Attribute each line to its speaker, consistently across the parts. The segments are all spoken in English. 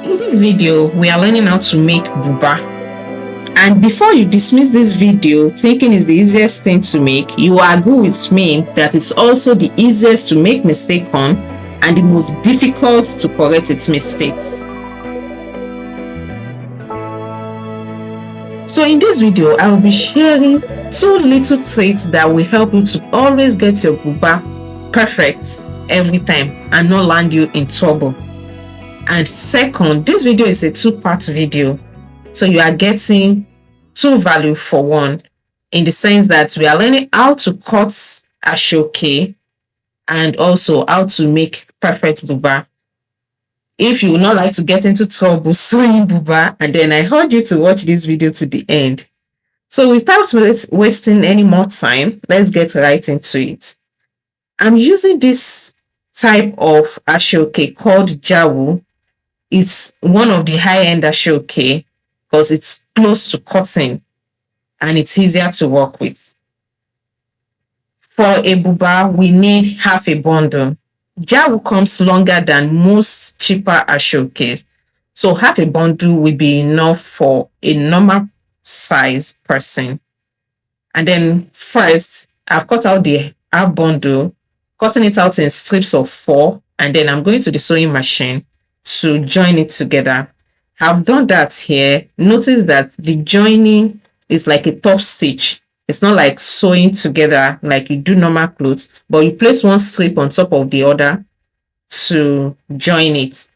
Speaker 1: In this video, we are learning how to make Bùbá. And before you dismiss this video thinking it's the easiest thing to make, you will agree with me that it's also the easiest to make mistake on and the most difficult to correct its mistakes. So in this video, I will be sharing 2 little tricks that will help you to always get your Bùbá perfect every time and not land you in trouble. And second, this video is a 2-part video, so you are getting 2 value for 1, in the sense that we are learning how to cut Aṣọ Oke and also how to make perfect Bùbá. If you would not like to get into trouble sewing Bùbá, and then I urge you to watch this video to the end. So without wasting any more time, let's get right into it. I'm using this type of Aṣọ Oke called Jawu. It's one of the high-end Aṣọ Oke because it's close to cotton and it's easier to work with. For a Bùbá, we need half a bundle. Jawu comes longer than most cheaper Aṣọ Oke, so half a bundle will be enough for a normal size person. And then first, I've cut out the half bundle, cutting it out in strips of 4, and then I'm going to the sewing machine to join it together. I've done that here. Notice that the joining is like a top stitch. It's not like sewing together like you do normal clothes, but you place one strip on top of the other to join it.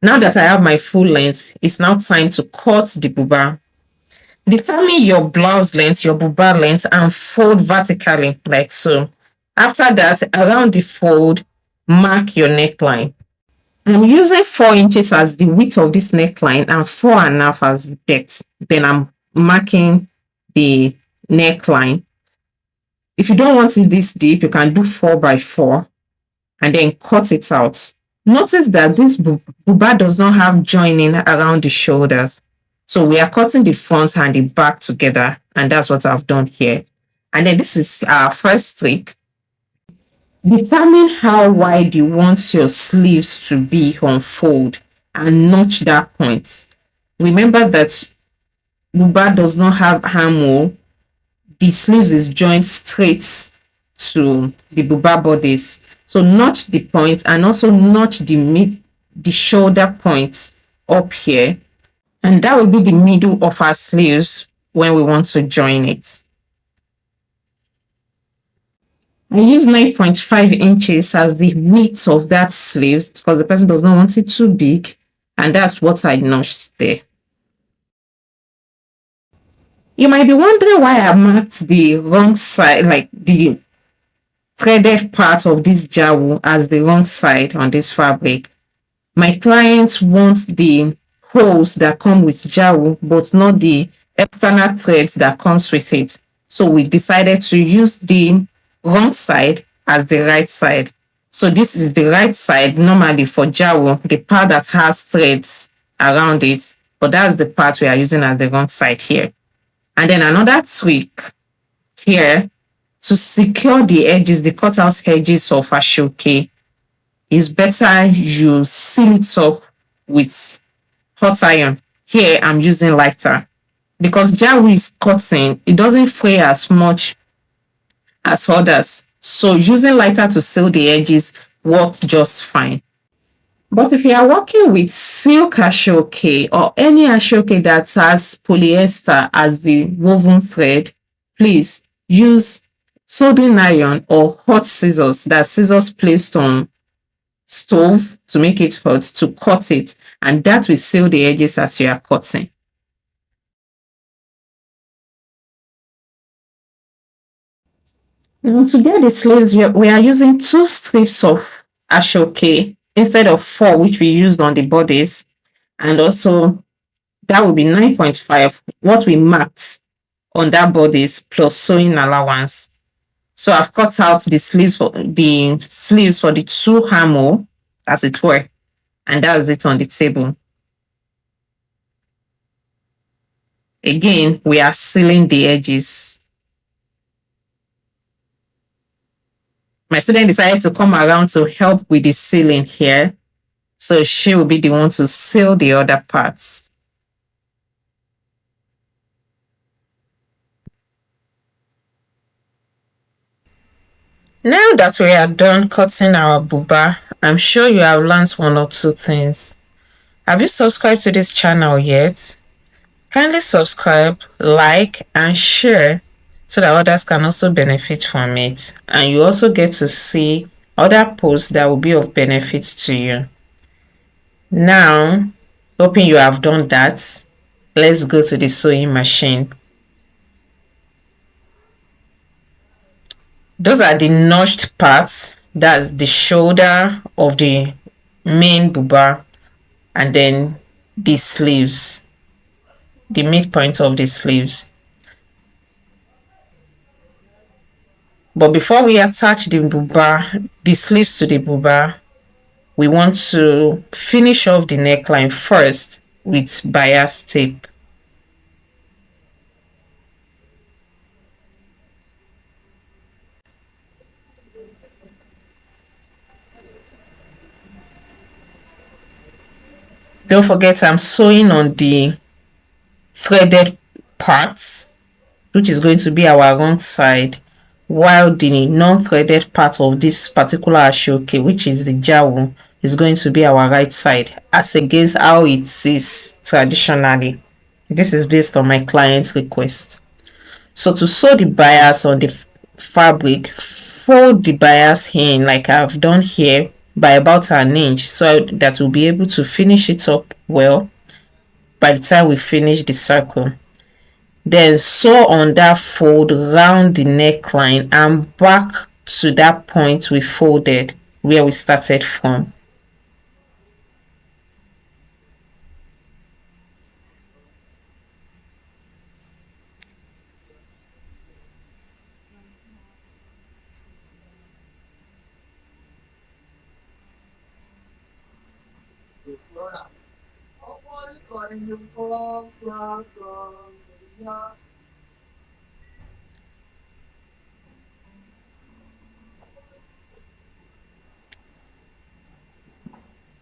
Speaker 1: Now that I have my full length, it's now time to cut the Bùbá. Determine your blouse length, your Bùbá length, and fold vertically like so. After that, around the fold, mark your neckline. I'm using 4 inches as the width of this neckline and 4.5 as the depth. Then I'm marking the neckline. If you don't want it this deep, you can do 4x4 and then cut it out. Notice that this Bùbá does not have joining around the shoulders. So we are cutting the front and the back together, and that's what I've done here. And then this is our first trick. Determine how wide you want your sleeves to be on fold and notch that point. Remember that Bùbá does not have armhole. The sleeves is joined straight to the Bùbá bodies. So notch the point and also notch the shoulder point up here. And that will be the middle of our sleeves when we want to join it. I use 9.5 inches as the width of that sleeves because the person does not want it too big, and that's what I notched there. You might be wondering why I marked the wrong side, like the threaded part of this Jawu as the wrong side on this fabric. My client wants the holes that come with Jawu, but not the external threads that comes with it. So we decided to use the wrong side as the right side. So this is the right side normally for Jawu, the part that has threads around it, but that's the part we are using as the wrong side here. And then another trick here to secure the edges, the cutout edges of Aṣọ Oke, is better you seal it up with hot iron. Here I'm using lighter because Jawu is cotton, it doesn't fray as much as others, so using lighter to seal the edges works just fine. But if you are working with silk Aṣọ Oke or any Aṣọ Oke that has polyester as the woven thread, please use soldering iron or hot scissors, that scissors placed on stove to make it hot, to cut it, and that will seal the edges as you are cutting. Now to get the sleeves, we are using 2 strips of Aṣọ Oke instead of 4 which we used on the bodies, and also that will be 9.5 what we marked on that bodies plus sewing allowance. So I've cut out the sleeves for the 2 armhole, as it were, and that's it on the table. Again, we are sealing the edges. My student decided to come around to help with the sealing here. So she will be the one to sew the other parts. Now that we are done cutting our Bùbá, I'm sure you have learned one or two things. Have you subscribed to this channel yet? Kindly subscribe, like, and share so that others can also benefit from it. And you also get to see other posts that will be of benefit to you. Now, hoping you have done that, let's go to the sewing machine. Those are the notched parts. That's the shoulder of the main Bùbá, and then the sleeves, the midpoint of the sleeves. But before we attach the Bùbá, the sleeves to the Bùbá, we want to finish off the neckline first with bias tape. Don't forget, I'm sewing on the threaded parts, which is going to be our wrong side, while the non-threaded part of this particular Aṣọ Oke, which is the Jawu, is going to be our right side, as against how it is traditionally. This is based on my client's request. So to sew the bias on the fabric, fold the bias in like I've done here by about an inch, so that we'll be able to finish it up well by the time we finish the circle. Then sew on that fold round the neckline and back to that point we folded where we started from.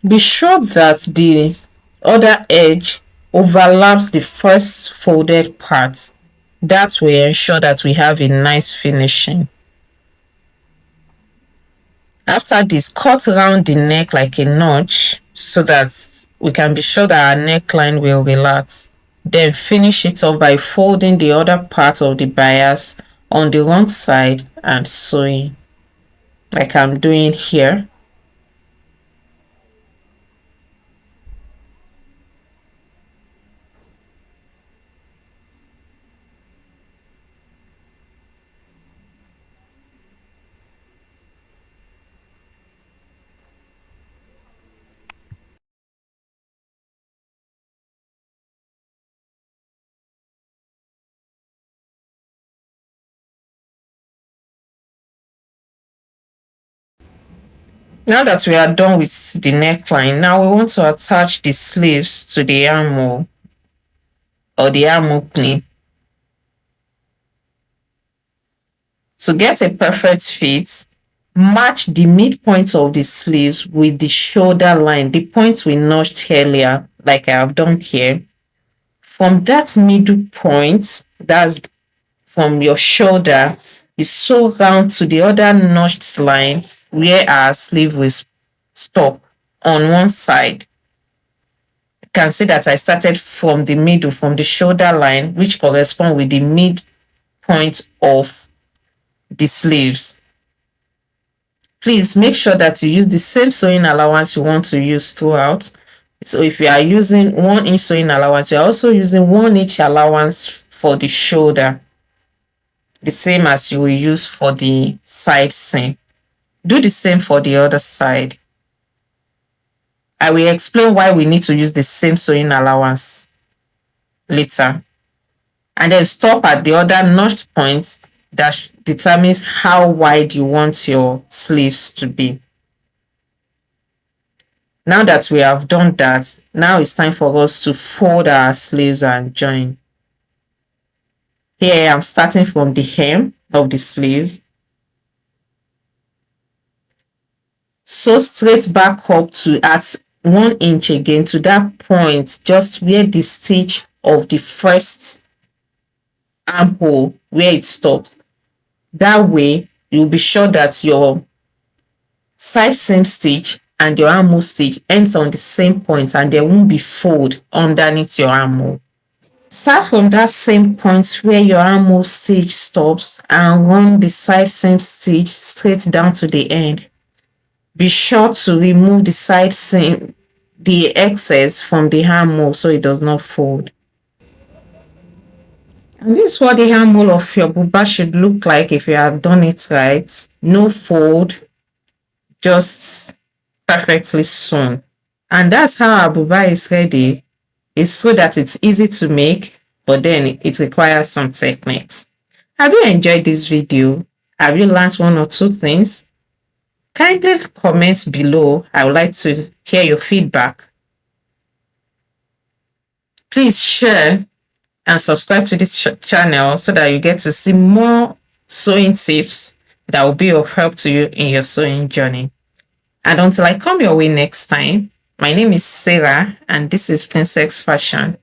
Speaker 1: Be sure that the other edge overlaps the first folded part. That will ensure that we have a nice finishing. After this, cut around the neck like a notch so that we can be sure that our neckline will relax. Then finish it off by folding the other part of the bias on the wrong side and sewing like I'm doing here. Now that we are done with the neckline, now we want to attach the sleeves to the armhole or the arm opening. To get a perfect fit, match the midpoint of the sleeves with the shoulder line, the points we notched earlier, like I have done here. From that middle point, that's from your shoulder, you sew round to the other notched line where our sleeve will stop on one side. You can see that I started from the middle, from the shoulder line, which corresponds with the midpoint of the sleeves. Please make sure that you use the same sewing allowance you want to use throughout. So if you are using 1 inch sewing allowance, you are also using 1 inch allowance for the shoulder, the same as you will use for the side seam. Do the same for the other side. I will explain why we need to use the same sewing allowance later. And then stop at the other notched points that determines how wide you want your sleeves to be. Now that we have done that, now it's time for us to fold our sleeves and join. Here I'm starting from the hem of the sleeves. Sew straight back up to at 1 inch again to that point, just where the stitch of the first armhole where it stops. That way, you'll be sure that your side seam stitch and your armhole stitch ends on the same point and there won't be fold underneath your armhole. Start from that same point where your armhole stitch stops and run the side seam stitch straight down to the end. Be sure to remove the side seam, the excess from the armhole so it does not fold. And this is what the armhole of your Bùbá should look like if you have done it right. No fold, just perfectly sewn. And that's how our Bùbá is ready. It's so that it's easy to make, but then it requires some techniques. Have you enjoyed this video? Have you learned one or two things? Kindly comment below. I would like to hear your feedback. Please share and subscribe to this channel so that you get to see more sewing tips that will be of help to you in your sewing journey. And until I come your way next time, my name is Sarah and this is Prncx Fashion.